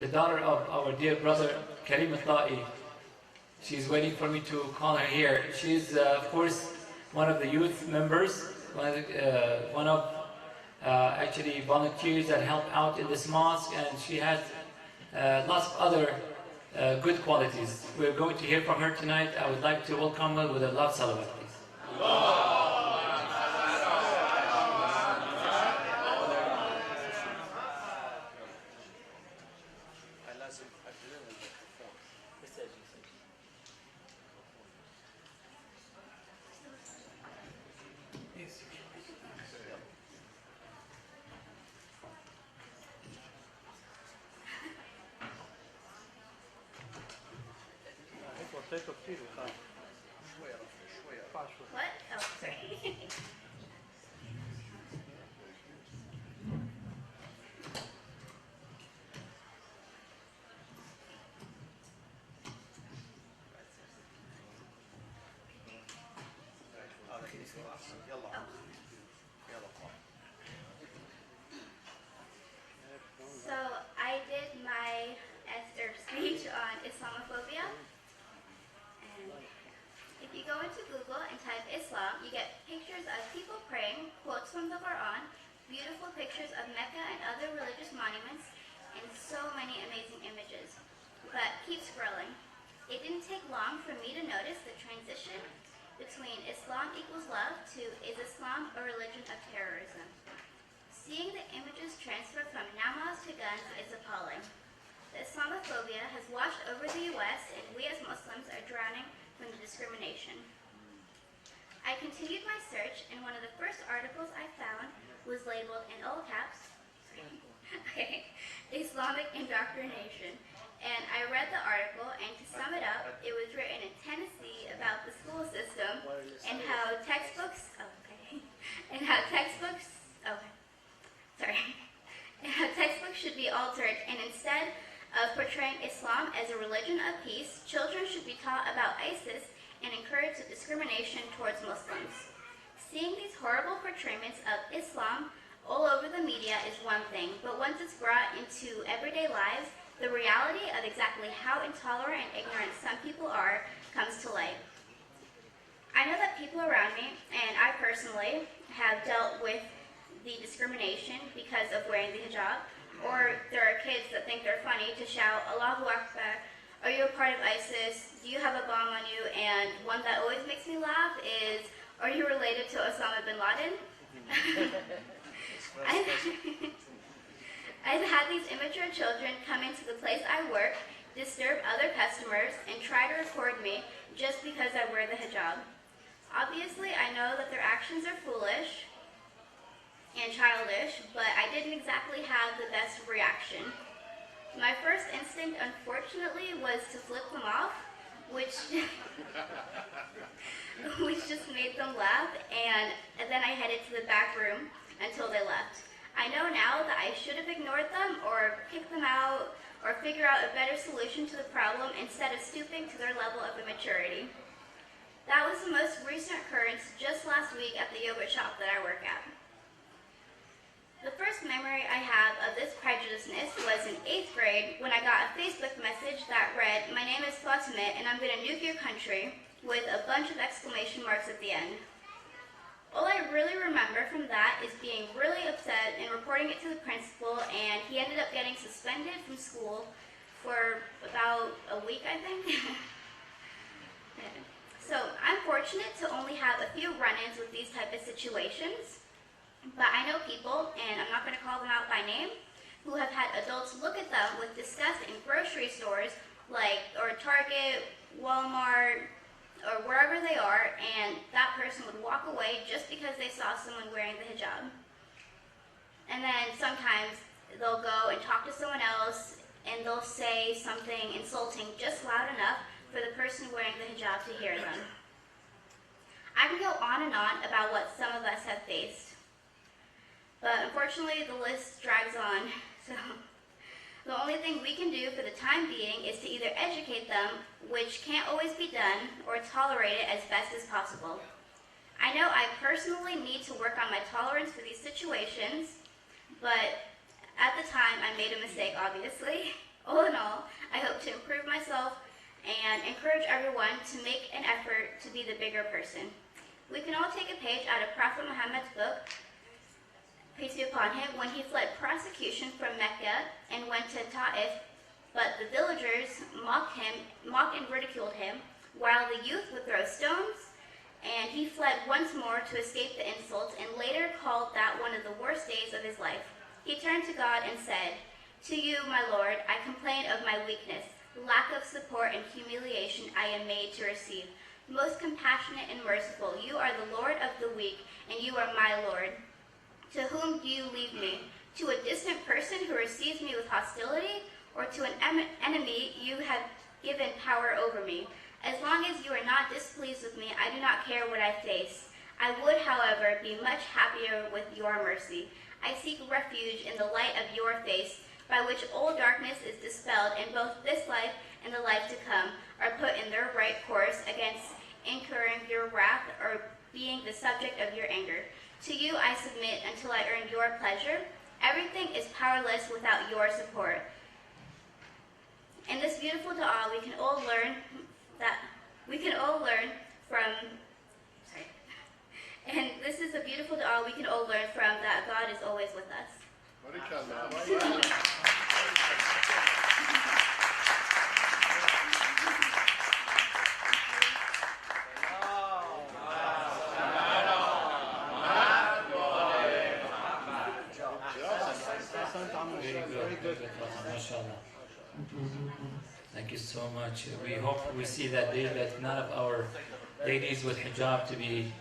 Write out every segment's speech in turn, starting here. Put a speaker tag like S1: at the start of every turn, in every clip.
S1: The daughter of our dear brother Karim Ta'i. She's waiting for me to call her here. She's, of course, one of the youth members, one of actually volunteers that help out in this mosque, and she has lots of other good qualities. We're going to hear from her tonight. I would like to welcome her with a love salawat, please.
S2: What? Oh, sorry. So I did my speech on Islamophobia, and if you go into Google and type Islam, you get pictures of people praying, quotes from the Quran, beautiful pictures of Mecca and other religious monuments, and so many amazing images. But keep scrolling. It didn't take long for me to notice the transition between Islam equals love to is Islam a religion of terrorism. Seeing the images transfer from namaz to guns is appalling. The Islamophobia has washed over the U.S., and we as Muslims are drowning from the discrimination. I continued my search, and one of the first articles I found was labeled in all caps, Islamic indoctrination. And I read the article, and to sum it up, it was written in Tennessee about the school system and how textbooks, should be altered, and instead of portraying Islam as a religion of peace, children should be taught about ISIS and encouraged the discrimination towards Muslims. Seeing these horrible portrayals of Islam all over the media is one thing, but once it's brought into everyday lives, the reality of exactly how intolerant and ignorant some people are comes to light. I know that people around me, and I personally, have dealt with the discrimination because of wearing the hijab, or there are kids that think they're funny to shout, Allahu Akbar, are you a part of ISIS? Do you have a bomb on you? And one that always makes me laugh is, are you related to Osama bin Laden? I've had these immature children come into the place I work, disturb other customers, and try to record me just because I wear the hijab. Obviously, I know that their actions are foolish and childish, but I didn't exactly have the best reaction. My first instinct, unfortunately, was to flip them off, which just made them laugh, and then I headed to the back room until they left. I know now that I should have ignored them or kicked them out or figure out a better solution to the problem instead of stooping to their level of immaturity. That was the most recent occurrence just last week at the yogurt shop that I work at. The first memory I have of this prejudiceness was in 8th grade when I got a Facebook message that read, "My name is Fatima and I'm going to nuke your country," with a bunch of exclamation marks at the end. All I really remember from that is being really upset and reporting it to the principal, and he ended up getting suspended from school for about a week, I think. So I'm fortunate to only have a few run-ins with these type of situations, but I know people, and I'm not going to call them out by name, who have had adults look at them with disgust in grocery stores or Target, Walmart, or wherever they are, and that person would walk away just because they saw someone wearing the hijab. And then sometimes they'll go and talk to someone else, and they'll say something insulting just loud enough for the person wearing the hijab to hear them. I can go on and on about what some of us have faced, but unfortunately the list drags on, so the only thing we can do for the time being is to either educate them, which can't always be done, or tolerate it as best as possible. I know I personally need to work on my tolerance for these situations, but at the time I made a mistake, obviously. All myself and encourage everyone to make an effort to be the bigger person. We can all take a page out of Prophet Muhammad's book, peace be upon him, when he fled persecution from Mecca and went to Ta'if, but the villagers mocked and ridiculed him, while the youth would throw stones, and he fled once more to escape the insults, and later called that one of the worst days of his life. He turned to God and said, "To you, my Lord, I complain of my weakness, lack of support and humiliation I am made to receive. Most compassionate and merciful, you are the Lord of the weak, and you are my Lord. To whom do you leave me? To a distant person who receives me with hostility, or to an enemy you have given power over me? As long as you are not displeased with me, I do not care what I face. I would, however, be much happier with your mercy. I seek refuge in the light of your face, by which all darkness is dispelled, and both this life and the life to come are put in their right course against incurring your wrath or being the subject of your anger. To you I submit until I earn your pleasure. Everything is powerless without your support." In this beautiful dua, we can all learn from. Sorry. And this is a beautiful dua we can all learn from, that God is always with us.
S1: Thank you so much. We hope we see that day that none of our ladies with hijab to be,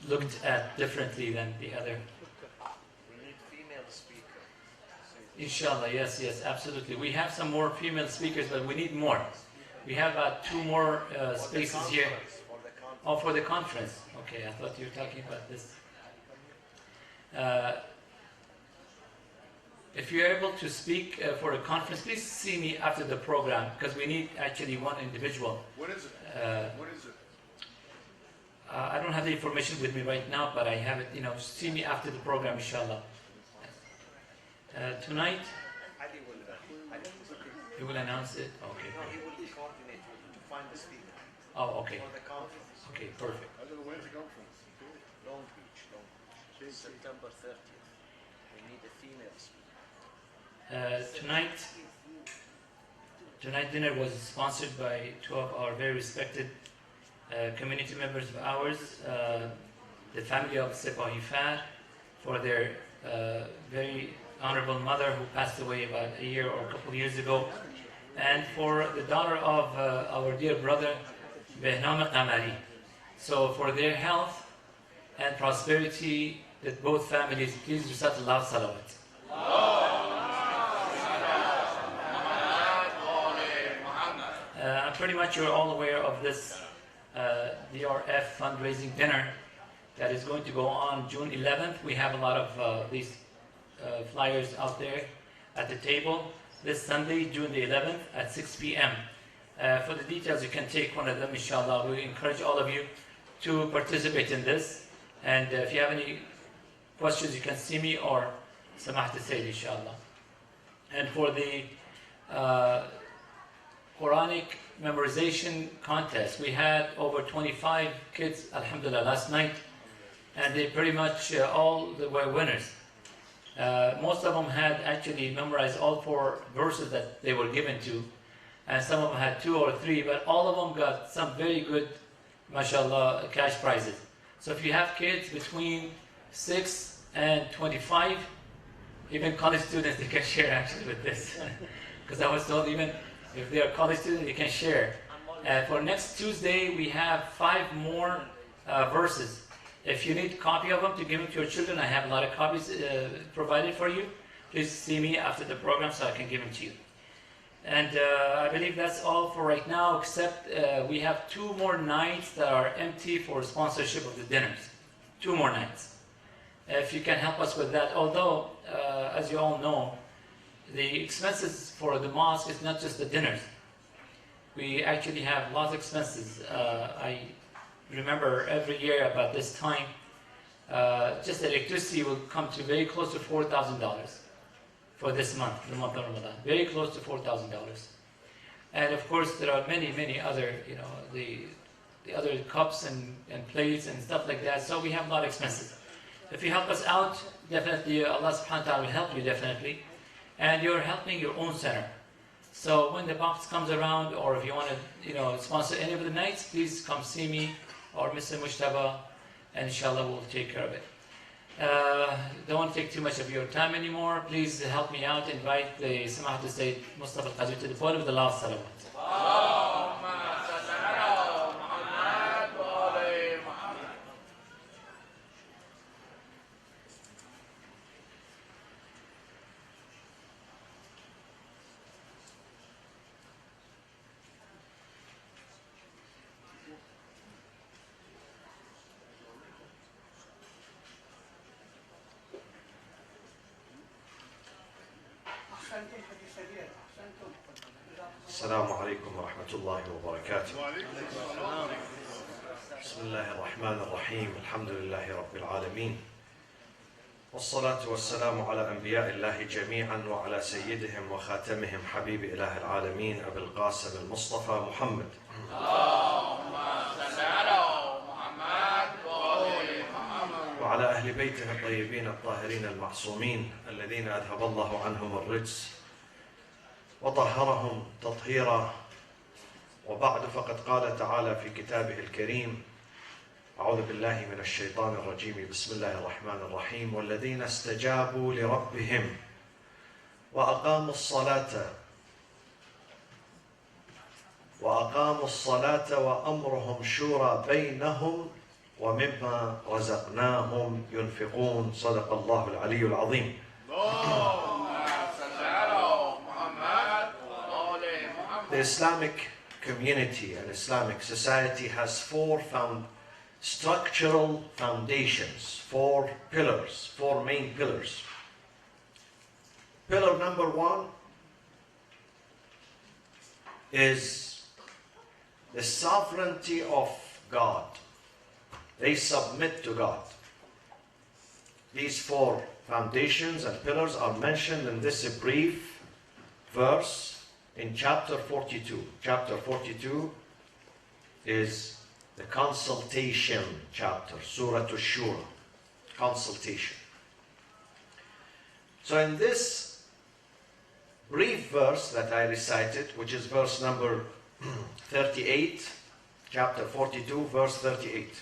S1: looked at differently than the other.
S3: We need female speakers.
S1: Inshallah, yes, absolutely. We have some more female speakers, but we need more. We have about 2 more spaces here. For the conference. Okay, I thought you were talking about this. If you're able to speak for a conference, please see me after the program, because we need actually one individual.
S4: What is it? What is it?
S1: I don't have the information with me right now, but I have it, see me after the program, inshallah. Tonight, he will announce it? Okay.
S3: No, he will coordinate to find the speaker.
S1: Oh, okay.
S3: For the conference.
S1: Okay, perfect.
S4: When's the conference?
S3: Long Beach. September 30th. We need a female speaker.
S1: Tonight dinner was sponsored by 2 of our very respected community members of ours, the family of Sepahi Far, for their very honorable mother who passed away about a year or a couple of years ago, and for the daughter of our dear brother Behnam Qamari. So for their health and prosperity, that both families, please recite Allah salawat. Pretty much you're all aware of this DRF fundraising dinner that is going to go on June 11th. We have a lot of these flyers out there at the table this Sunday, June the 11th at 6 p.m. For the details, you can take one of them, inshallah. We encourage all of you to participate in this. And if you have any questions, you can see me or Samah to say, inshallah. And for the Quranic memorization contest, we had over 25 kids, alhamdulillah, last night, and they pretty much all were winners. Most of them had actually memorized all 4 verses that they were given to, and some of them had 2 or 3, but all of them got some very good, mashallah, cash prizes. So if you have kids between 6 and 25, even college students, they can share actually with this. Because I was told even if they are college students, they can share. For next Tuesday, we have 5 more verses. If you need a copy of them to give them to your children, I have a lot of copies provided for you. Please see me after the program so I can give them to you. And I believe that's all for right now, except we have 2 more nights that are empty for sponsorship of the dinners. 2 more nights. If you can help us with that. Although, as you all know, the expenses for the mosque is not just the dinners. We actually have lots of expenses. I remember every year about this time, just electricity will come to very close to $4,000 for this month, the month of Ramadan. Very close to $4,000. And of course, there are many other, the other cups and plates and stuff like that. So we have a lot of expenses. If you help us out, definitely Allah subhanahu wa ta'ala will help you definitely. And you're helping your own center. So when the box comes around, or if you want to, sponsor any of the nights, please come see me or Mr. Mushtaba, and inshallah we'll take care of it. Don't want to take too much of your time anymore. Please help me out. Invite the Samahat Sayyid Mustafa Al-Qazir to the podium with the last salawat.
S5: السلام عليكم ورحمة الله وبركاته. بسم الله الرحمن الرحيم. الحمد لله رب العالمين. والصلاة والسلام على أنبياء الله جميعا وعلى سيدهم وخاتمهم حبيب إله العالمين أبي القاسم المصطفى محمد. وعلى أهل بيته الطيبين الطاهرين المعصومين الذين أذهب الله عنهم الرجس وطهرهم تطهيرا. وبعد، فقد قال تعالى في كتابه الكريم: أعوذ بالله من الشيطان الرجيم، بسم الله الرحمن الرحيم: والذين استجابوا لربهم وأقاموا الصلاة وأمرهم شورى بينهم ومما رزقناهم ينفقون. صدق الله العلي العظيم. The Islamic community and Islamic society has four structural foundations, four pillars, four main pillars. Pillar number one is the sovereignty of God. They submit to God. These four foundations and pillars are mentioned in this brief verse in chapter 42. Chapter 42 is the consultation chapter, Surah Ash-Shura, consultation. So in this brief verse that I recited, which is verse number 38, chapter 42, verse 38,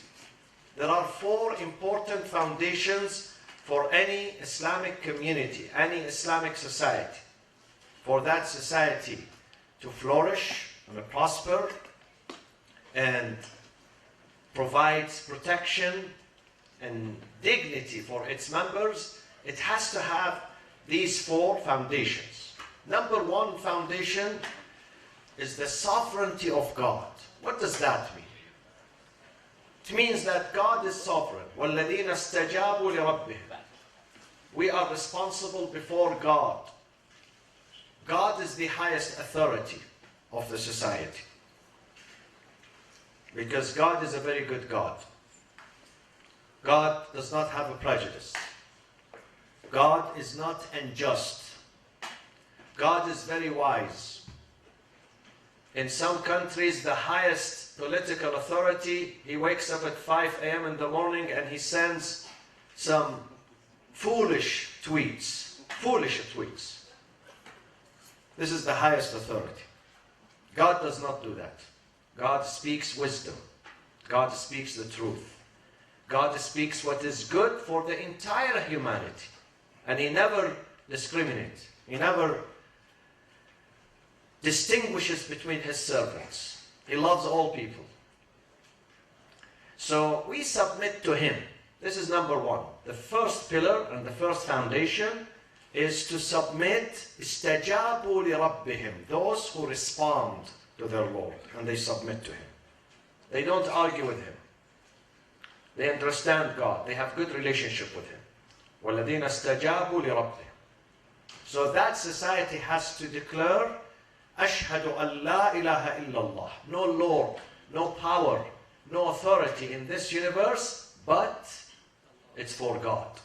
S5: there are four important foundations for any Islamic community, any Islamic society. For that society to flourish and prosper and provides protection and dignity for its members, it has to have these four foundations. Number one foundation is the sovereignty of God. What does that mean? It means that God is sovereign. وَالَّذِينَ اسْتَجَابُوا لِرَبِّهِمْ. We are responsible before God. God is the highest authority of the society. Because God is a very good God. God does not have a prejudice. God is not unjust. God is very wise. In some countries, the highest political authority, he wakes up at 5 a.m. in the morning and he sends some foolish tweets. Foolish tweets. This is the highest authority. God does not do that. God speaks wisdom. God speaks the truth. God speaks what is good for the entire humanity. And he never discriminates. He never distinguishes between his servants. He loves all people. So we submit to him. This is number one. The first pillar and the first foundation is to submit. استجابوا لربهم. Those who respond to their Lord and they submit to him. They don't argue with him. They understand God. They have good relationship with him. وَالَّذِينَ اسْتَجَابُوا لِرَبِّهِمْ. So that society has to declare, أَشْهَدُ أَن لَا إِلَهَ إِلَّا اللَّهِ. No Lord, no power, no authority in this universe, but it's for God.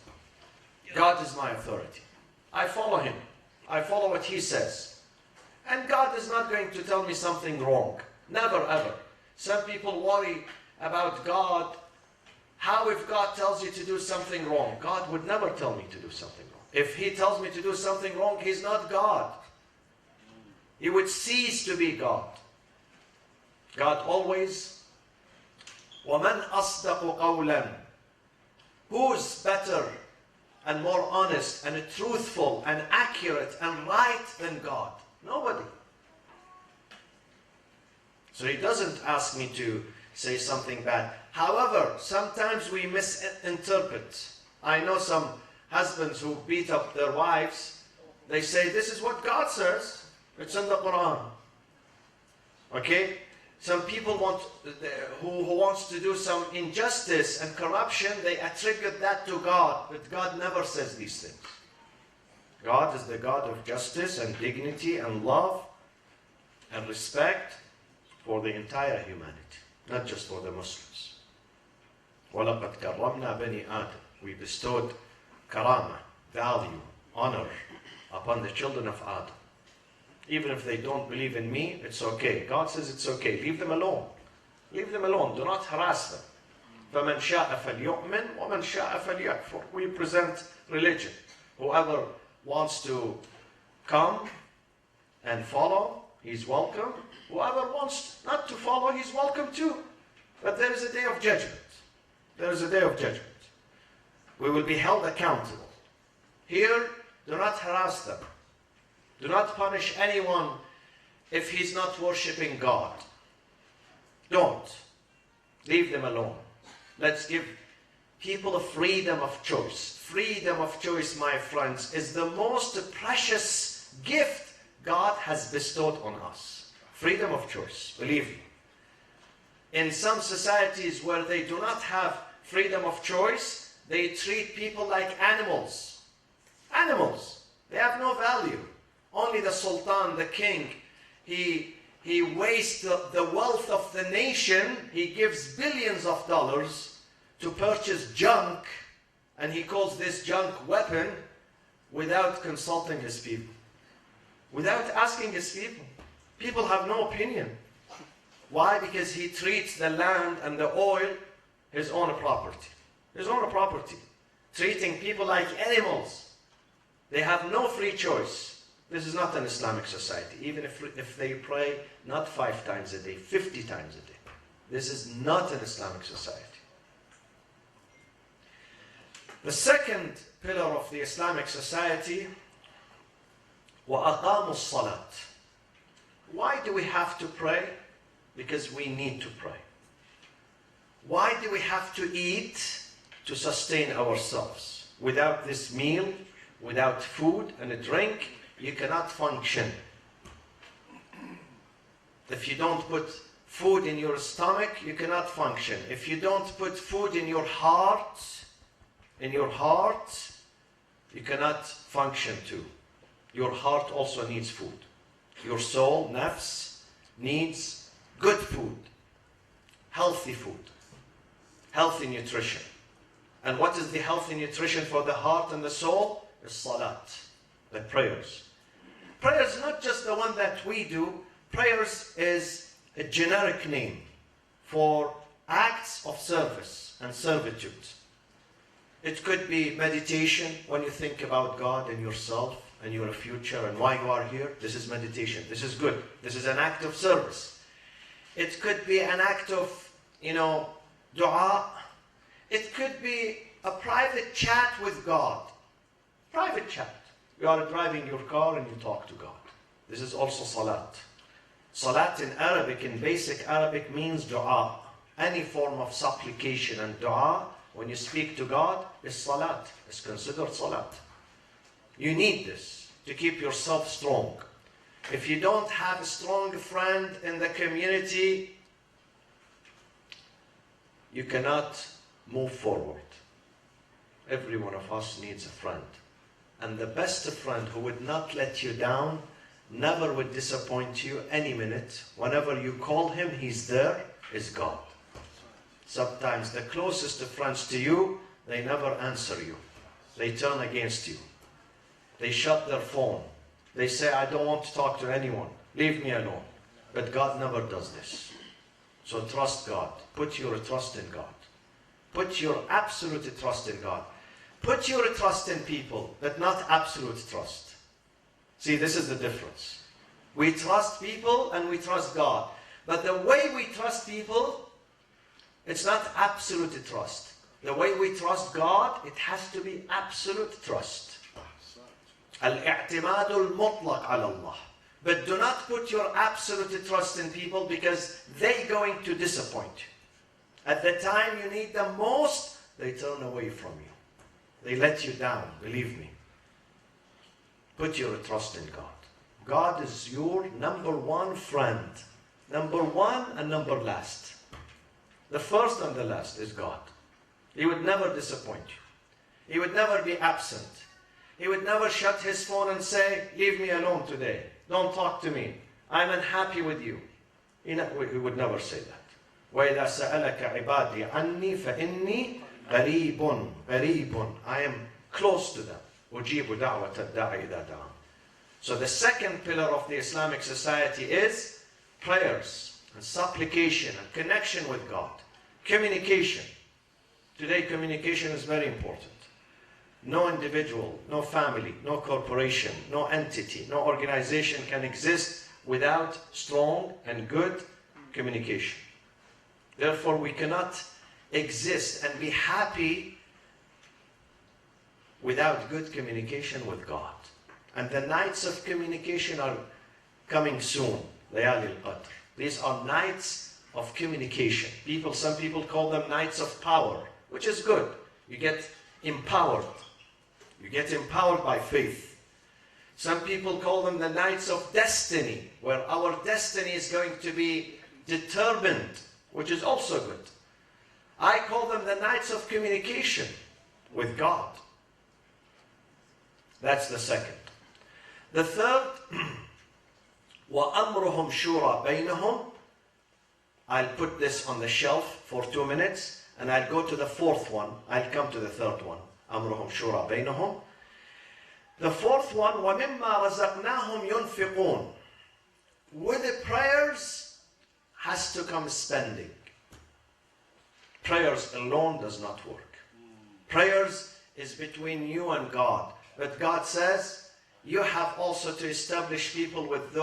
S5: God is my authority. I follow him. I follow what he says. And God is not going to tell me something wrong. Never, ever. Some people worry about God. How if God tells you to do something wrong? God would never tell me to do something wrong. If he tells me to do something wrong, he's not God. He would cease to be God. God always, وَمَنْ أَصْدَقُ قَوْلًا, who's better and more honest and truthful and accurate and right than God? Nobody. So he doesn't ask me to say something bad. However, sometimes we misinterpret. I know some husbands who beat up their wives. They say, this is what God says. It's in the Quran. Okay? Some people who wants to do some injustice and corruption, they attribute that to God. But God never says these things. God is the God of justice and dignity and love and respect for the entire humanity, not just for the Muslims. وَلَقَدْ كَرَّمْنَا بَنِي آدَمَ. We bestowed karama, value, honor upon the children of Adam. Even if they don't believe in me, it's okay. God says it's okay. Leave them alone. Leave them alone. Do not harass them. فَمَنْ شَاءَ فَلْيُؤْمِنْ وَمَنْ شَاءَ فَلْيَكْفُرْ. We present religion. Whoever wants to come and follow, he's welcome. Whoever wants not to follow, he's welcome too. But there is a day of judgment. There is a day of judgment. We will be held accountable. Here, do not harass them. Do not punish anyone if he's not worshipping God. Don't. Leave them alone. Let's give people a freedom of choice. Freedom of choice, my friends, is the most precious gift God has bestowed on us. Freedom of choice, believe me. In some societies where they do not have freedom of choice, they treat people like animals. Animals. They have no value. Only the sultan, the king, he wastes the wealth of the nation. He gives billions of dollars to purchase junk, and he calls this junk weapon without consulting his people, without asking his people. People have no opinion. Why? Because he treats the land and the oil his own property. His own property. Treating people like animals. They have no free choice. This is not an Islamic society. Even if they pray not 5 times a day, 50 times a day. This is not an Islamic society. The second pillar of the Islamic society, وَأَقَامُوا الصَّلَاةِ. Why do we have to pray? Because we need to pray. Why do we have to eat? To sustain ourselves. Without this meal, without food and a drink, you cannot function. If you don't put food in your stomach, you cannot function. If you don't put food in your heart, you cannot function too. Your heart also needs food. Your soul, nafs, needs good food, healthy food, healthy nutrition. And what is the healthy nutrition for the heart and the soul? Is salat, the prayers. Prayers, not just the one that we do. Prayers is a generic name for acts of service and servitude. It could be meditation when you think about God and yourself and your future and why you are here. This is meditation. This is good. This is an act of service. It could be an act of, dua. It could be a private chat with God. Private chat. You are driving your car and you talk to God. This is also salat. Salat in Arabic, in basic Arabic, means dua. Any form of supplication and dua, when you speak to God, is salat. It's considered salat. You need this to keep yourself strong. If you don't have a strong friend in the community, you cannot move forward. Every one of us needs a friend. And the best friend who would not let you down, never would disappoint you any minute. Whenever you call him, he's there, is God. Sometimes the closest friends to you, they never answer you. They turn against you. They shut their phone. They say, I don't want to talk to anyone. Leave me alone. But God never does this. So trust God. Put your trust in God. Put your absolute trust in God. Put your trust in people, but not absolute trust. See, this is the difference. We trust people and we trust God. But the way we trust people, it's not absolute trust. The way we trust God, it has to be absolute trust. Al-i'timadu al-mutlaq ala Allah. But do not put your absolute trust in people because they're going to disappoint you. At the time you need them most, they turn away from you. They let you down, believe me. Put your trust in God. God is your number one friend. Number one and number last. The first and the last is God. He would never disappoint you. He would never be absent. He would never shut his phone and say, leave me alone today. Don't talk to me. I'm unhappy with you. He would never say that. وَإِذَا سَأَلَكَ عِبَادِي عَنِّي فَإِنِّي قَرِيبٌ. I am close to them. أُجِيبُ دَعْوَةَ الدَّاعِ إِذَا دَعَانِ. So the second pillar of the Islamic society is prayers and supplication and connection with God. Communication. Today communication is very important. No individual, no family, no corporation, no entity, no organization can exist without strong and good communication. Therefore, we cannot exist and be happy without good communication with God. And the nights of communication are coming soon. Layali al-Qadr. These are nights of communication. Some people call them nights of power, which is good. You get empowered. You get empowered by faith. Some people call them the nights of destiny, where our destiny is going to be determined, which is also good. I call them the nights of communication with God. That's the second. The third, وَأَمْرُهُمْ شُورَى بَيْنَهُمْ. I'll put this on the shelf for 2 minutes, and I'll go to the fourth one. I'll come to the third one. أَمْرُهُمْ شُورَى بَيْنَهُمْ. The fourth one, وَمِمَّا رَزَقْنَاهُمْ يُنْفِقُونَ. With the prayers has to come spending. Prayers alone does not work. Prayers is between you and God. But God says, you have also to establish people with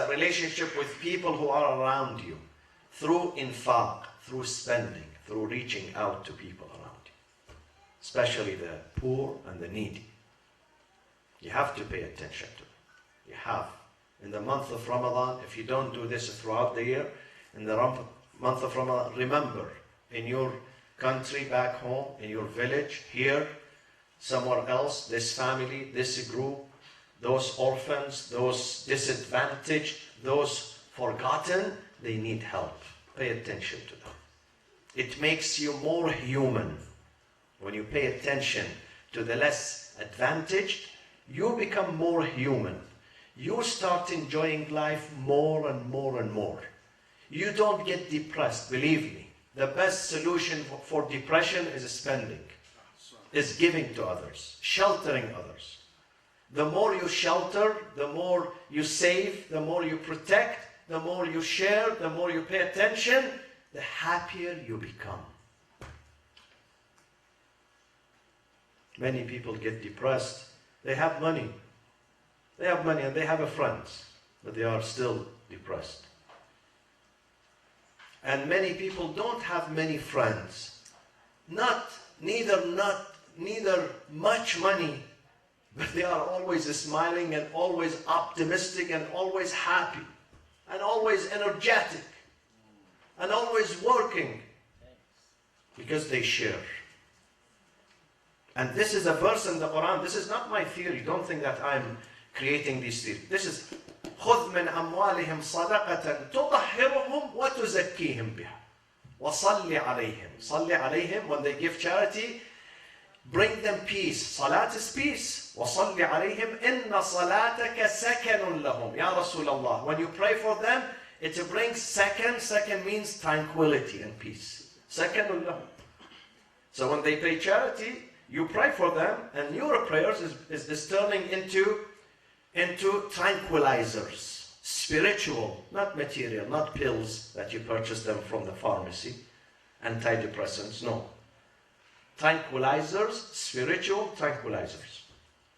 S5: relationship with people who are around you. Through infaq, through spending, through reaching out to people around you. Especially the poor and the needy. You have to pay attention to them. You have. In the month of Ramadan, if you don't do this throughout the year, in the month of Ramadan, remember, in your country, back home, in your village, here, somewhere else, this family, this group, those orphans, those disadvantaged, those forgotten, they need help. Pay attention to them. It makes you more human. When you pay attention to the less advantaged, you become more human. You start enjoying life more and more and more. You don't get depressed, believe me. The best solution for depression is spending, is giving to others, sheltering others. The more you shelter, the more you save, the more you protect, the more you share, the more you pay attention, the happier you become. Many people get depressed. They have money. They have money and they have friends, but they are still depressed. And many people don't have many friends. Neither much money, but they are always smiling and always optimistic and always happy and always energetic and always working because they share. And this is a verse in the Quran. This is not my theory. Don't think that I'm creating these theories. This is خذ من أموالهم صدقة تطهرهم وتزكيهم بها وصل عليهم. صل عليهم, when they give charity, bring them peace. Salat is peace. وصل عليهم إن صلاتك سكن لهم. Ya Rasulullah, when you pray for them, it brings second. Second means tranquility and peace. سكن لهم. So when they pay charity, you pray for them, and your prayers is turning into into tranquilizers, spiritual, not material, not pills that you purchase them from the pharmacy, antidepressants, no. Tranquilizers, spiritual tranquilizers.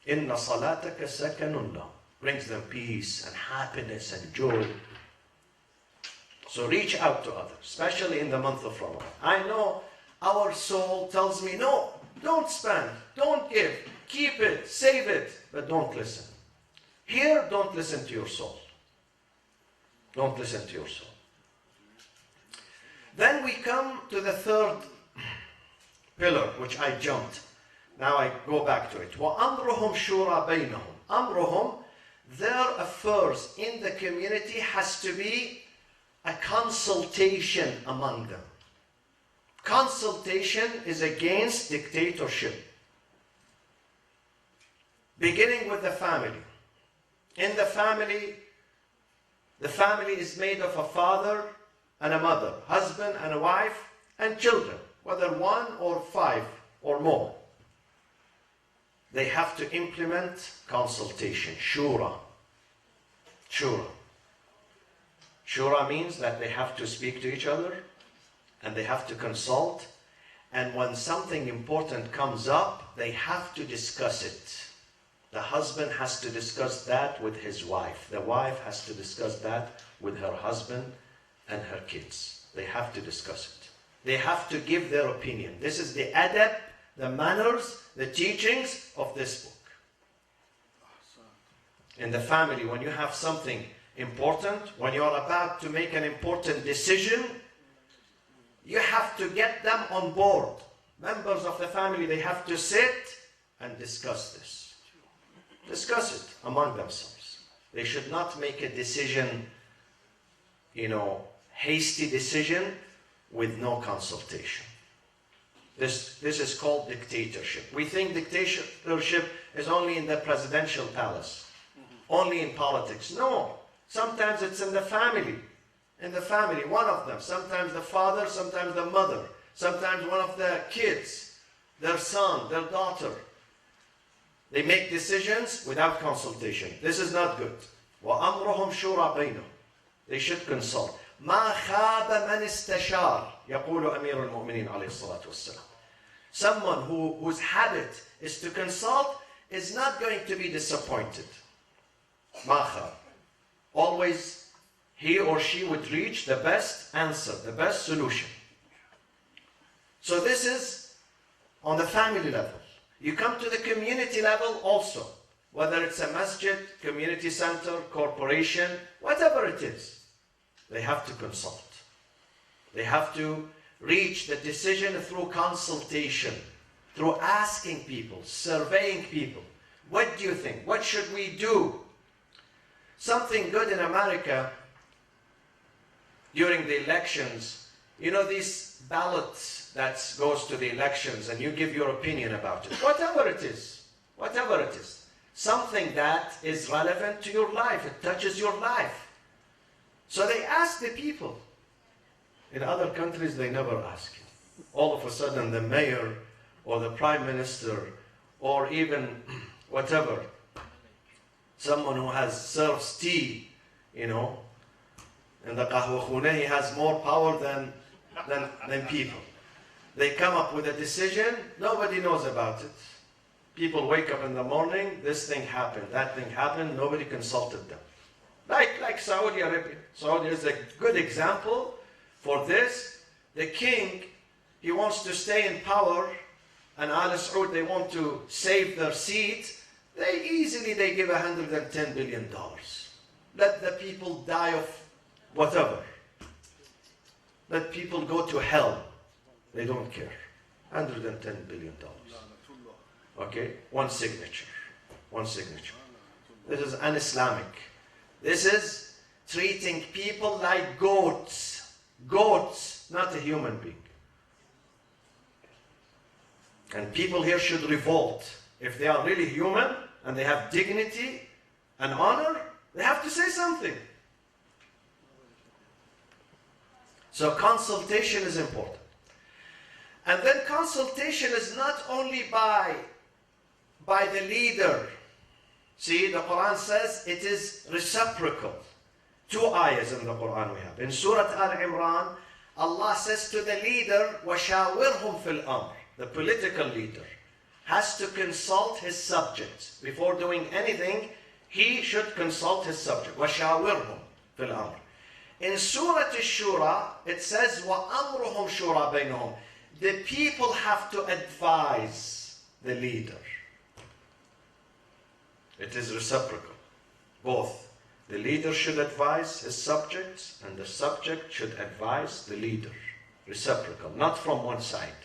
S5: Inna salataka sakanun lahum. Brings them peace and happiness and joy. So reach out to others, especially in the month of Ramadan. I know our soul tells me, no, don't spend, don't give, keep it, save it, but don't listen. Here, don't listen to your soul. Don't listen to your soul. Then we come to the third pillar, which I jumped. Now I go back to it. وَأَمْرُهُمْ شُورَى بَيْنَهُمْ. أَمْرُهُمْ, their affairs in the community has to be a consultation among them. Consultation is against dictatorship. Beginning with the family. In the family is made of a father and a mother, husband and a wife, and children, whether 1 or 5 or more. They have to implement consultation, shura. Shura. Shura means that they have to speak to each other and they have to consult. And when something important comes up, they have to discuss it. The husband has to discuss that with his wife. The wife has to discuss that with her husband and her kids. They have to discuss it. They have to give their opinion. This is the adab, the manners, the teachings of this book. In the family, when you have something important, when you are about to make an important decision, you have to get them on board. Members of the family, they have to sit and discuss this. Discuss it among themselves. They should not make a decision, hasty decision with no consultation. This is called dictatorship. We think dictatorship is only in the presidential palace, only in politics. No, sometimes it's in the family. In the family, one of them. Sometimes the father, sometimes the mother. Sometimes one of the kids, their son, their daughter. They make decisions without consultation. This is not good. وَأَمْرُهُمْ شُورَى بَيْنَهُم. They should consult. مَا خَابَ مَنِ اسْتَشَارَ يقول أمير المؤمنين عليه الصلاة والسلام. Someone whose habit is to consult is not going to be disappointed. مَا خَابَ. Always he or she would reach the best answer, the best solution. So this is on the family level. You come to the community level also, whether it's a masjid, community center, corporation, whatever it is, they have to consult. They have to reach the decision through consultation, through asking people, surveying people. What do you think? What should we do? Something good in America during the elections, these ballots that goes to the elections and you give your opinion about it, whatever it is, something that is relevant to your life, it touches your life. So they ask the people. In other countries, they never ask you. All of a sudden, the mayor or the prime minister or even whatever, someone who serves tea, in the qahwa he has more power than people. They come up with a decision, nobody knows about it. People wake up in the morning, this thing happened, that thing happened, nobody consulted them. Like Saudi Arabia. Saudi is a good example for this. The king, he wants to stay in power, and Al Saud, they want to save their seat. They give $110 billion. Let the people die of whatever. Let people go to hell. They don't care. $110 billion. Okay? One signature. This is un-Islamic. This is treating people like goats. Goats, not a human being. And people here should revolt. If they are really human and they have dignity and honor, they have to say something. So consultation is important. And then consultation is not only by the leader See, the Quran says it is reciprocal. 2 ayahs in the Quran we have. In Surah Al-Imran, Allah says to the leader, وَشَاوِرْهُمْ فِي الْأَمْرِ. The political leader has to consult his subjects. Before doing anything, he should consult his subject. وَشَاوِرْهُمْ فِي الْأَمْرِ. In Surah Al-Shura, it says, وَأَمْرُهُمْ شُورَى بَيْنَهُمْ. The people have to advise the leader. It is reciprocal. Both. The leader should advise his subjects, and the subject should advise the leader. Reciprocal. Not from one side.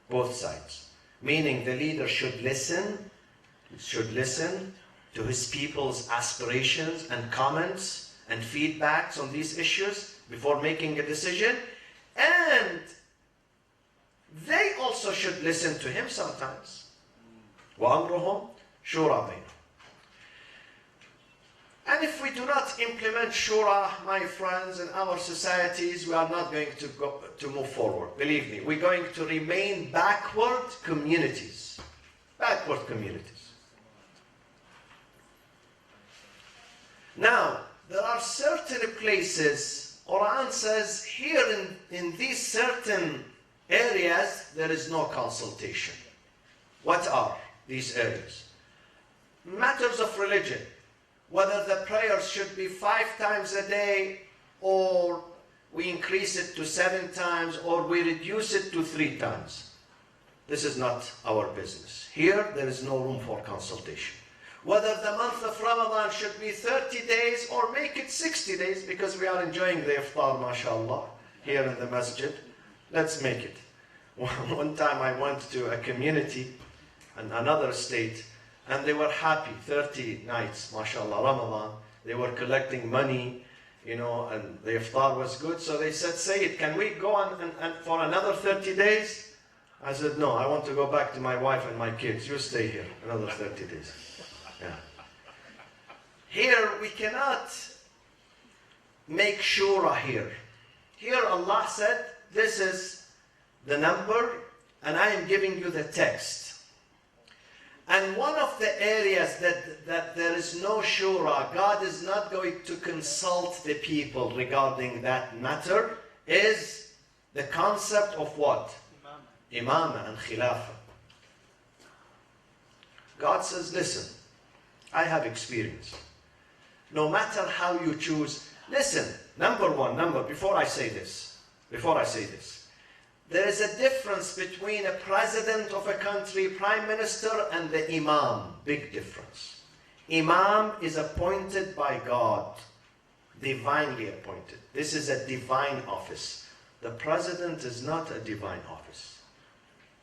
S5: Both sides. Meaning the leader should listen to his people's aspirations and comments and feedbacks on these issues before making a decision. And they also should listen to him sometimes. وَأَمْرُهُمْ شُورَى بَيْنَهُمْ. And if we do not implement shura, my friends, in our societies, we are not going to move forward. Believe me, we're going to remain backward communities. Backward communities. Now, there are certain places, Quran says, here in these certain areas, there is no consultation. What are these areas? Matters of religion. Whether the prayers should be 5 times a day, or we increase it to 7 times, or we reduce it to 3 times. This is not our business. Here, there is no room for consultation. Whether the month of Ramadan should be 30 days or make it 60 days, because we are enjoying the iftar, mashallah, here in the masjid. Let's make it. One time I went to a community in another state, and they were happy, 30 nights, mashallah, Ramadan. They were collecting money, and the iftar was good. So they said, Sayyid, can we go on and for another 30 days? I said, no, I want to go back to my wife and my kids. You stay here another 30 days. Yeah. Here, we cannot make shura here. Here, Allah said, this is the number, and I am giving you the text. And one of the areas that there is no shura, God is not going to consult the people regarding that matter, is the concept of what? Imama and Khilafah. God says, listen, I have experience. No matter how you choose, listen, before I say this, there is a difference between a president of a country, prime minister, and the imam. Big difference. Imam is appointed by God, divinely appointed. This is a divine office. The president is not a divine office.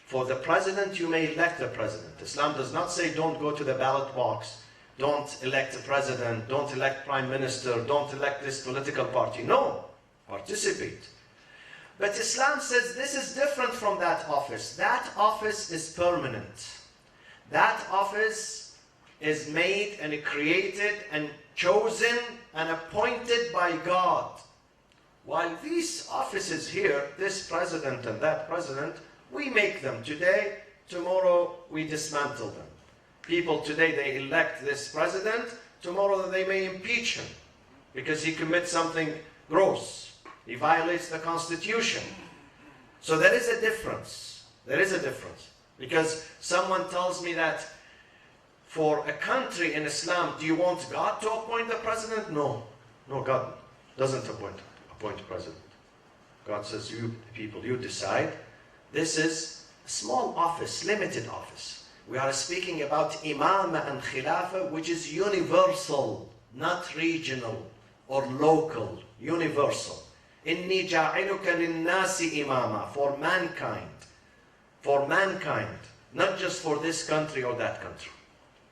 S5: For the president, you may elect the president. Islam does not say don't go to the ballot box, don't elect a president, don't elect prime minister, don't elect this political party. No, participate. But Islam says this is different from that office. That office is permanent. That office is made and created and chosen and appointed by God. While these offices here, this president and that president, we make them today, tomorrow we dismantle them. People today, they elect this president, tomorrow they may impeach him because he commits something gross. He violates the Constitution. So there is a difference. There is a difference. Because someone tells me that for a country in Islam, do you want God to appoint the president? No. No, God doesn't appoint a president. God says, you people, you decide. This is a small office, limited office. We are speaking about imama and khilafah, which is universal, not regional or local, universal. Inni ja'iluka linnasi imama, for mankind, not just for this country or that country.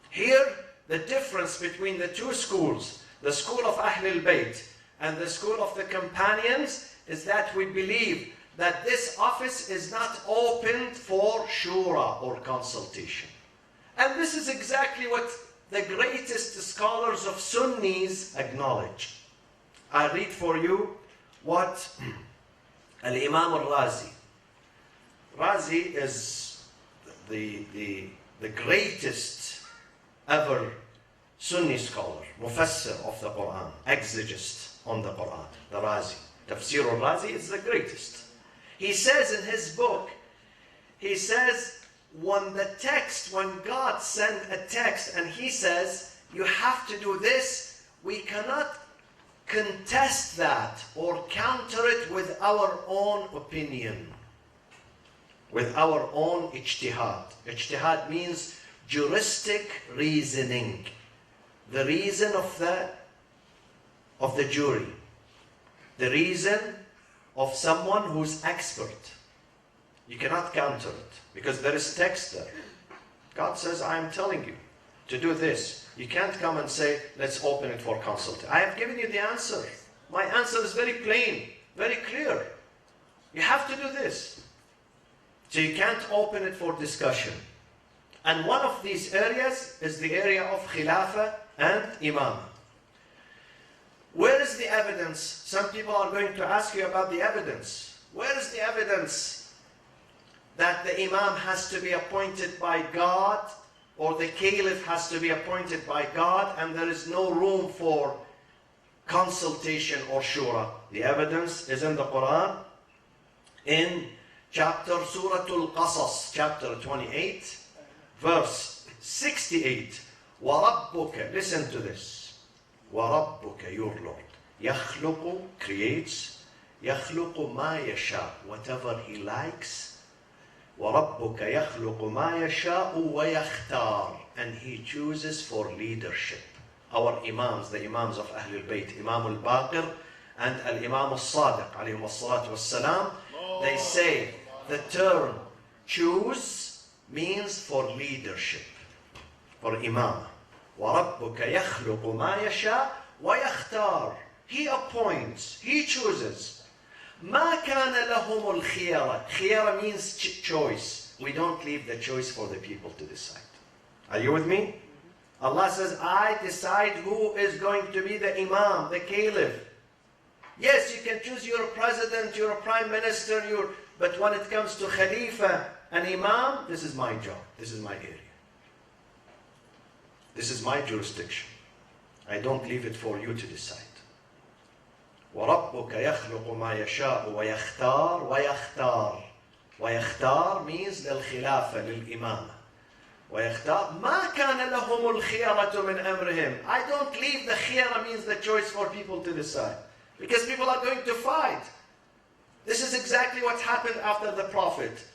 S5: Here, the difference between the two schools, the school of Ahlul Bayt and the school of the companions, is that we believe that this office is not opened for shura or consultation. And this is exactly what the greatest scholars of Sunnis acknowledge. I read for you what Al-Imam al-Razi. Razi is the greatest ever Sunni scholar, mufassir of the Quran, exegist on the Quran, the Razi. Tafsir al-Razi is the greatest. He says in his book, he says, when God sent a text and he says, you have to do this, we cannot contest that or counter it with our own opinion, with our own ijtihad. Ijtihad means juristic reasoning, the reason of the jury, the reason of someone who's expert. You cannot counter it because there is text there. God says, I am telling you to do this. You can't come and say, let's open it for consultation. I have given you the answer. My answer is very plain, very clear. You have to do this. So you can't open it for discussion. And one of these areas is the area of Khilafah and Imam. Where is the evidence? Some people are going to ask you about the evidence. Where is the evidence that the Imam has to be appointed by God, or the Caliph has to be appointed by God, and there is no room for consultation or shura? The evidence is in the Quran, in Surah Al-Qasas, chapter 28, verse 68. وَرَبُّكَ, listen to this. وَرَبُّكَ, your Lord. يَخْلُقُ, creates. يَخْلُقُ مَا يَشَاءُ, whatever he likes. وَرَبُّكَ يَخْلُقُ مَا يَشَاءُ وَيَخْتَارُ, and he chooses for leadership. Our Imams, the Imams of Ahlul Bayt, Imam al-Baqir and al-Imam al-Sadiq, alayhim as-salatu was-salam, they say the term choose means for leadership, for Imam. وَرَبُّكَ يَخْلُقُ مَا يَشَاءُ وَيَخْتَارُ, he appoints, he chooses. مَا كَانَ لَهُمُ الْخِيَرَةِ, khiyara means choice. We don't leave the choice for the people to decide. Are you with me? Allah says, I decide who is going to be the Imam, the Caliph. Yes, you can choose your president, your prime minister, but when it comes to Khalifa and Imam, this is my job, this is my area. This is my jurisdiction. I don't leave it for you to decide. وَرَبُّكَ يَخْلُقُ مَا يَشَاءُ وَيَخْتَارُ وَيَخْتَارُ. وَيَخْتَار means للخلافة, للإمامة. وَيَخْتَار مَا كَانَ لَهُمُ الْخِيَرَةُ مِنْ أَمْرِهِمْ. I don't leave the khiyara means the choice for people to decide. Because people are going to fight. This is exactly what happened after the Prophet.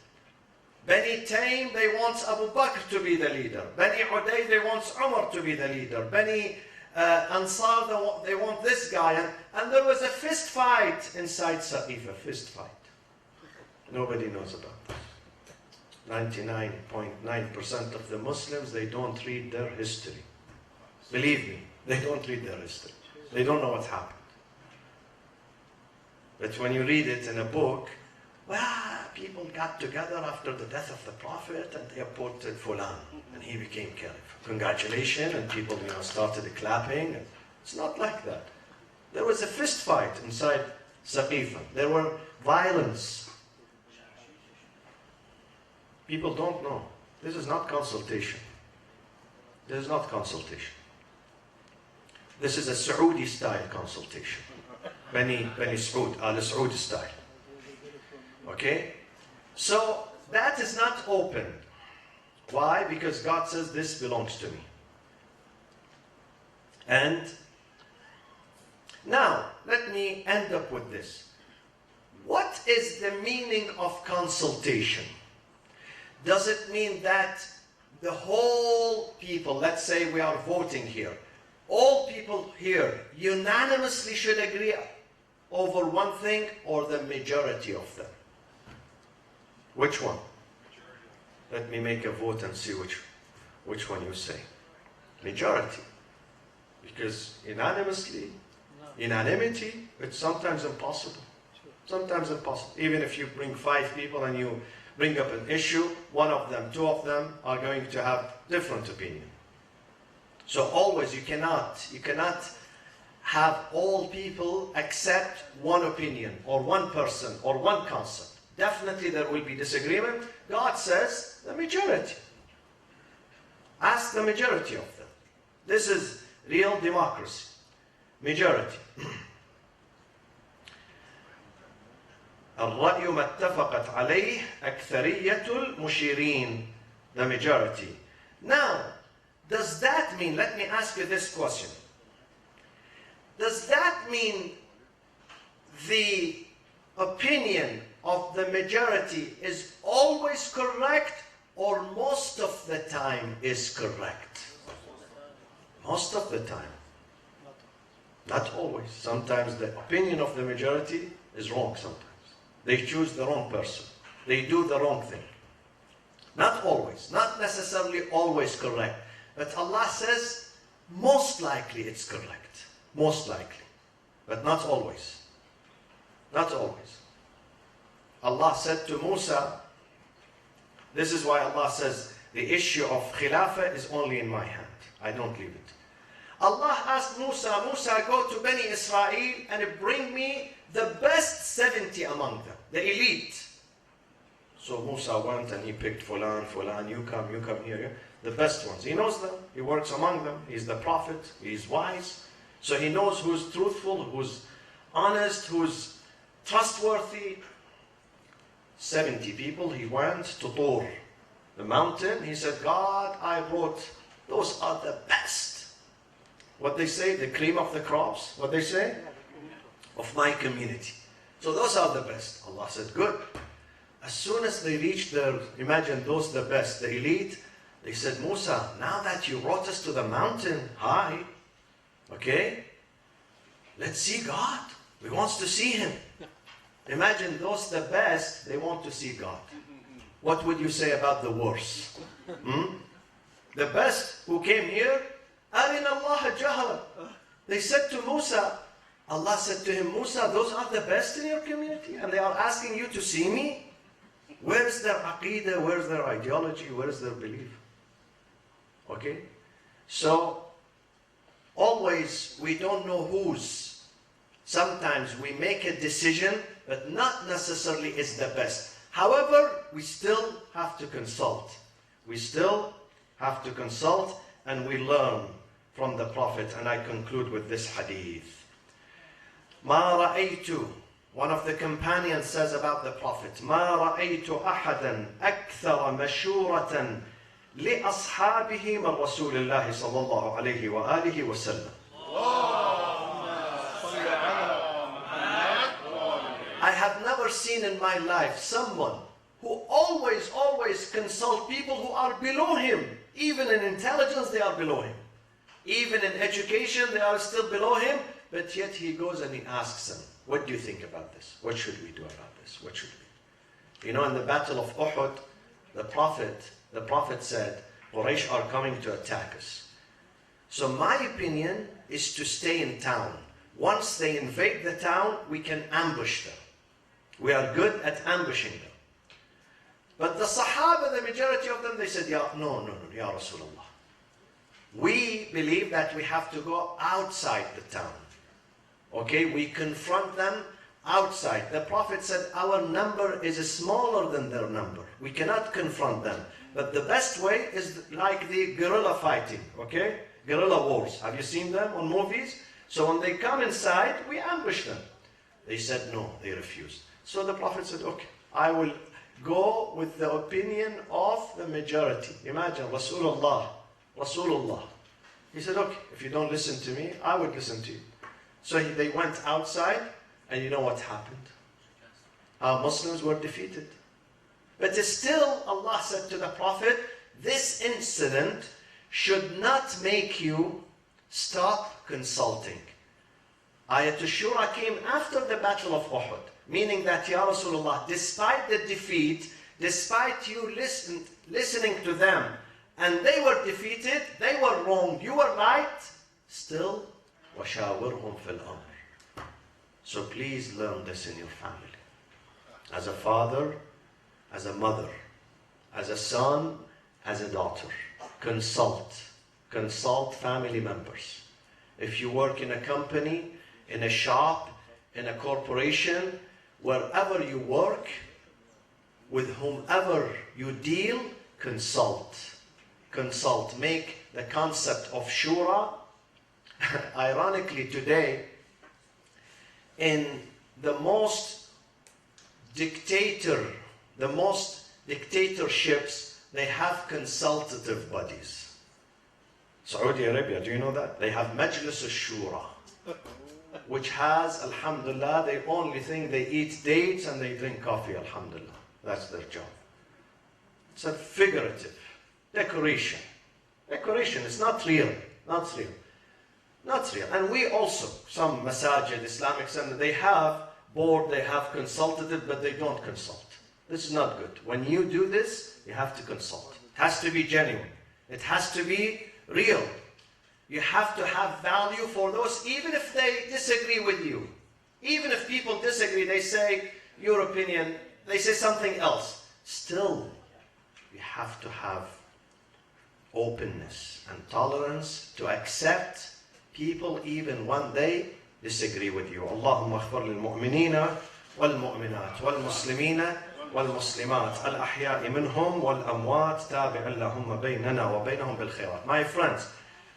S5: Bani Taym, they want Abu Bakr to be the leader. Bani Uday, they want Umar to be the leader. Bani Ansar, they want this guy. And there was a fist fight inside Saqif, a fist fight. Nobody knows about this. 99.9% of the Muslims, they don't read their history. Believe me, they don't read their history. They don't know what happened. But when you read it in a book, well, people got together after the death of the Prophet and they appointed Fulan and he became Caliph. Congratulations, and people started clapping. It's not like that. There was a fist fight inside Saqifa. There were violence. People don't know. This is not consultation. This is not consultation. This is a Saudi style consultation. Bani Saud, Al Saud style. Okay? So that is not open. Why? Because God says this belongs to me. And now let me end up with this. What is the meaning of consultation? Does it mean that the whole people, let's say we are voting here, all people here unanimously should agree over one thing, or the majority of them? Which one? Let me make a vote and see which one you say. Majority. Because unanimity, it's sometimes impossible. Sometimes impossible. Even if you bring 5 people and you bring up an issue, one of them, 2 of them are going to have different opinion. So always you cannot have all people accept one opinion or one person or one concept. Definitely there will be disagreement. God says the majority. Ask the majority of them. This is real democracy. Majority. الرأي ما اتفقت عليه أكثرية المشيرين. The majority. Now, does that mean, let me ask you this question. Does that mean the opinion of the majority is always correct, or most of the time is correct? Most of the time. Not always. Sometimes the opinion of the majority is wrong sometimes. They choose the wrong person. They do the wrong thing. Not always. Not necessarily always correct. But Allah says, most likely it's correct. Most likely. But not always. Not always. Allah said to Musa, this is why Allah says, the issue of khilafah is only in my hand. I don't leave it. Allah asked Musa, Musa, go to Bani Israel and bring me the best 70 among them, the elite. So Musa went and he picked Fulan, Fulan, you come here. The best ones. He knows them. He works among them. He's the prophet. He's wise. So he knows who's truthful, who's honest, who's trustworthy. 70 people. He went to Tur, the mountain. He said, God, I brought, those are the best. What they say, the cream of the crops. What they say? Of my community. So those are the best. Allah said, good. As soon as they reached their, imagine those the best, the elite, they said, Musa, now that you brought us to the mountain high, okay, let's see God. We want to see Him. Imagine those the best, they want to see God. What would you say about the worst? The best who came here, Arina Allah Jahra. They said to Musa, Allah said to him, Musa, those are the best in your community and they are asking you to see me? Where is their aqidah? Where is their ideology? Where is their belief? Okay? So, always we don't know whose. Sometimes we make a decision, but not necessarily is the best. However, we still have to consult. We still have to consult and we learn from the Prophet. And I conclude with this hadith. ما رأيت, one of the companions says about the Prophet, ما رأيت أحدا أكثر مشورة لأصحابه من رسول الله صلى الله عليه وآله وسلم. I have never seen in my life someone who always consult people who are below him. Even in intelligence, they are below him. Even in education, they are still below him. But yet he goes and he asks them, what do you think about this? What should we do about this? What should we do? You know, in the battle of Uhud, the Prophet said, Quraysh are coming to attack us. So my opinion is to stay in town. Once they invade the town, we can ambush them. We are good at ambushing them. But the Sahaba, the majority of them, they said, no, Ya Rasulullah. We believe that we have to go outside the town. Okay, we confront them outside. The Prophet said, our number is smaller than their number. We cannot confront them. But the best way is like the guerrilla fighting, okay? Guerrilla wars. Have you seen them on movies? So when they come inside, we ambush them. They said no, they refused. So the Prophet said, okay, I will go with the opinion of the majority. Imagine, Rasulullah. He said, okay, if you don't listen to me, I would listen to you. So they went outside, and you know what happened? Our Muslims were defeated. But still, Allah said to the Prophet, this incident should not make you stop consulting. Ayat al-Shura came after the Battle of Uhud, meaning that, Ya Rasulullah, despite the defeat, despite you listening to them, and they were defeated, they were wrong, you were right, still, وَشَاوِرْهُمْ فِي الْأَمْرِ. So please learn this in your family. As a father, as a mother, as a son, as a daughter. Consult family members. If you work in a company, in a shop, in a corporation, wherever you work, with whomever you deal, consult. consult. Make the concept of shura. Ironically, today, in the most dictatorships, they have consultative bodies. Saudi Arabia, do you know that? They have Majlis al-Shura, which has, alhamdulillah, the only thing they eat dates and they drink coffee, alhamdulillah. That's their job. It's a figurative decoration. Decoration is not real. Not real. Not real. And we also, some masajid, Islamic center, they have board, they have consultative, but they don't consult. This is not good. When you do this, you have to consult. It has to be genuine. It has to be real. You have to have value for those, even if they disagree with you. Even if people disagree, they say your opinion, they say something else. Still, you have to have openness and tolerance to accept people even when they disagree with you. Allahumma aghfir lil mu'minina wal mu'minat wal muslimina wal muslimat al ahya'i minhum wal amwat tabi'an lahum baynana wa baynahum bil khairat. My friends,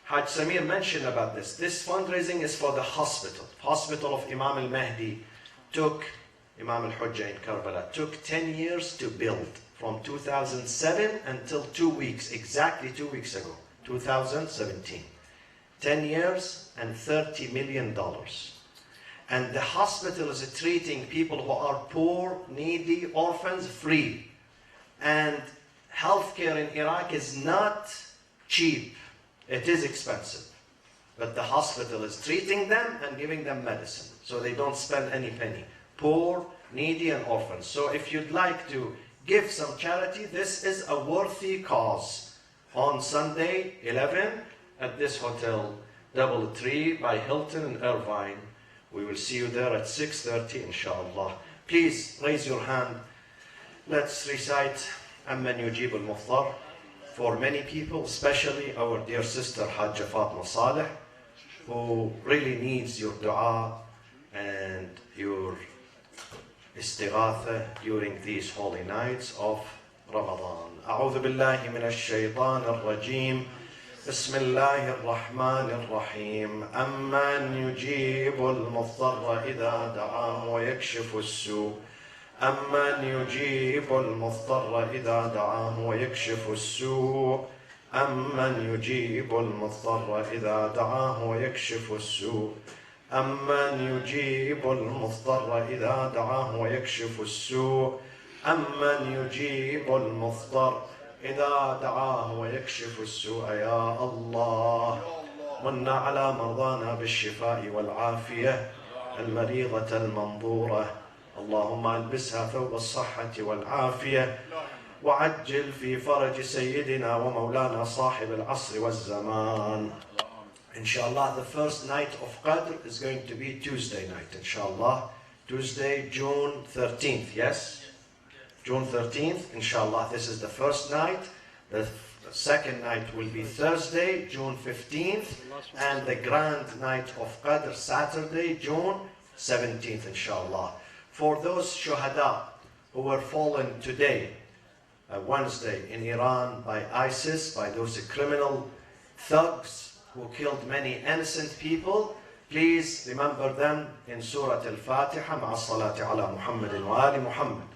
S5: Haj Samir mentioned about this. This fundraising is for the hospital. Hospital of Imam al-Mahdi took, Imam al-Hujjah in Karbala, took 10 years to build. From 2007 until 2 weeks, exactly 2 weeks ago, 2017. 10 years and $30 million. And the hospital is treating people who are poor, needy, orphans, free. And healthcare in Iraq is not cheap. It is expensive. But the hospital is treating them and giving them medicine, so they don't spend any penny. Poor, needy, and orphans. So if you'd like to give some charity, this is a worthy cause. On Sunday, 11, at this hotel, DoubleTree by Hilton in Irvine. We will see you there at 6:30, inshallah. Please raise your hand. Let's recite Amman Yujib al-Muftar for many people, especially our dear sister Hajja Fatma Saleh, who really needs your dua and your istighatha during these holy nights of Ramadan. أعوذ بالله من الشيطان الرجيم. بسم الله الرحمن الرحيم. أمن يجيب المضطر إذا دعاه ويكشف السوء. أمن يجيب المضطر إذا دعاه ويكشف السوء. أمن يجيب المضطر إذا دعاه ويكشف السوء. أمن يجيب المضطر إذا دعاه ويكشف السوء. أمن يجيب المضطر إذا دعاه ويكشف السوء. يا الله من على مرضانا بالشفاء والعافية، المريضة المنظورة، اللهم البسها ثوب الصحة والعافية، وعجل في فرج سيدنا ومولانا صاحب العصر والزمان. Inshallah, the first night of Qadr is going to be Tuesday night, inshallah. Tuesday, June 13th, yes? June 13th, inshallah, this is the first night. The second night will be Thursday, June 15th, and the grand night of Qadr, Saturday, June 17th, inshallah. For those shuhada who were fallen today, Wednesday, in Iran by ISIS, by those criminal thugs who killed many innocent people, please remember them in Surah Al-Fatiha, مع الصلاة على محمد وآل محمد.